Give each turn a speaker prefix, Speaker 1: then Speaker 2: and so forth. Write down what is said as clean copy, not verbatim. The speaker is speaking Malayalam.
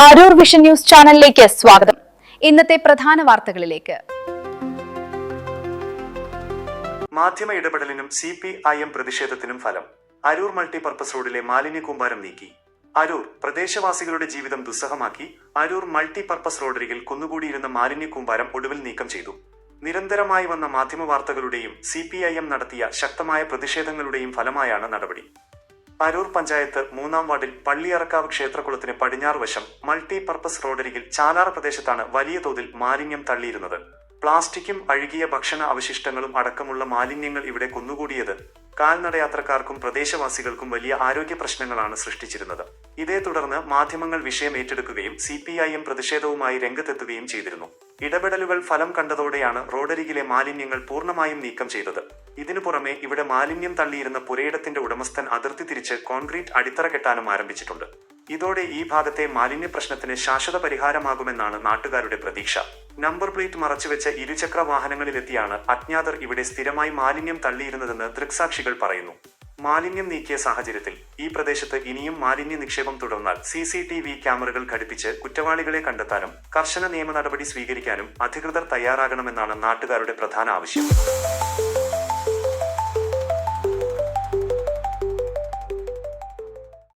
Speaker 1: അരൂർ വിഷൻ ന്യൂസ് ചാനലിലേക്ക് സ്വാഗതം. ഇന്നത്തെ പ്രധാന വാർത്തകളിലേക്ക്.
Speaker 2: മാധ്യമ ഇടപെടലിനും CPIM പ്രതിഷേധത്തിനും ഫലം. അരൂർ മൾട്ടിപർപ്പസ് റോഡിലെ മാലിന്യ കൂമ്പാരം നീക്കി. അരൂർ പ്രദേശവാസികളുടെ ജീവിതം ദുസ്സഹമാക്കി അരൂർ മൾട്ടിപർപ്പസ് റോഡരികിൽ കുന്നുകൂടിയിരുന്ന മാലിന്യ കൂമ്പാരം ഒടുവിൽ നീക്കം ചെയ്തു. നിരന്തരമായി വന്ന മാധ്യമ വാർത്തകളുടെയും CPIM നടത്തിയ ശക്തമായ പ്രതിഷേധങ്ങളുടെയും ഫലമായാണ് നടപടി. അരൂർ പഞ്ചായത്ത് 3-ാം വാർഡിൽ പള്ളിയറക്കാവ് ക്ഷേത്രകുളത്തിന് പടിഞ്ഞാറ് വശം മൾട്ടിപർപ്പസ് റോഡരികിൽ ചാലാർ പ്രദേശത്താണ് വലിയ തോതിൽ മാലിന്യം തള്ളിയിരുന്നത്. പ്ലാസ്റ്റിക്കും അഴുകിയ ഭക്ഷണ അവശിഷ്ടങ്ങളും അടക്കമുള്ള മാലിന്യങ്ങൾ ഇവിടെ കുന്നുകൂടിയത് കാൽനടയാത്രക്കാർക്കും പ്രദേശവാസികൾക്കും വലിയ ആരോഗ്യ പ്രശ്നങ്ങളാണ് സൃഷ്ടിച്ചിരുന്നത്. ഇതേ തുടർന്ന് മാധ്യമങ്ങൾ വിഷയം ഏറ്റെടുക്കുകയും CPIM പ്രതിഷേധവുമായി രംഗത്തെത്തുകയും ചെയ്തിരുന്നു. ഇടപെടലുകൾ ഫലം കണ്ടതോടെയാണ് റോഡരികിലെ മാലിന്യങ്ങൾ പൂർണ്ണമായും നീക്കം ചെയ്തത്. ഇതിനു പുറമെ ഇവിടെ മാലിന്യം തള്ളിയിരുന്ന പുരയിടത്തിന്റെ ഉടമസ്ഥൻ അതിർത്തി തിരിച്ച് കോൺക്രീറ്റ് അടിത്തറ കെട്ടാനും ആരംഭിച്ചിട്ടുണ്ട്. ഇതോടെ ഈ ഭാഗത്തെ മാലിന്യ പ്രശ്നത്തിന് ശാശ്വത പരിഹാരമാകുമെന്നാണ് നാട്ടുകാരുടെ പ്രതീക്ഷ. നമ്പർ പ്ലേറ്റ് മറച്ചുവെച്ച ഇരുചക്ര വാഹനങ്ങളിലെത്തിയാണ് അജ്ഞാതർ ഇവിടെ സ്ഥിരമായി മാലിന്യം തള്ളിയിരുന്നതെന്ന് ദൃക്സാക്ഷികൾ പറയുന്നു. മാലിന്യം നീക്കിയ സാഹചര്യത്തിൽ ഈ പ്രദേശത്ത് ഇനിയും മാലിന്യ നിക്ഷേപം തുടർന്നാൽ CCTV ക്യാമറകൾ ഘടിപ്പിച്ച് കുറ്റവാളികളെ കണ്ടെത്താനും കർശന നിയമ നടപടി സ്വീകരിക്കാനും അധികൃതർ തയ്യാറാകണമെന്നാണ് നാട്ടുകാരുടെ പ്രധാന ആവശ്യം.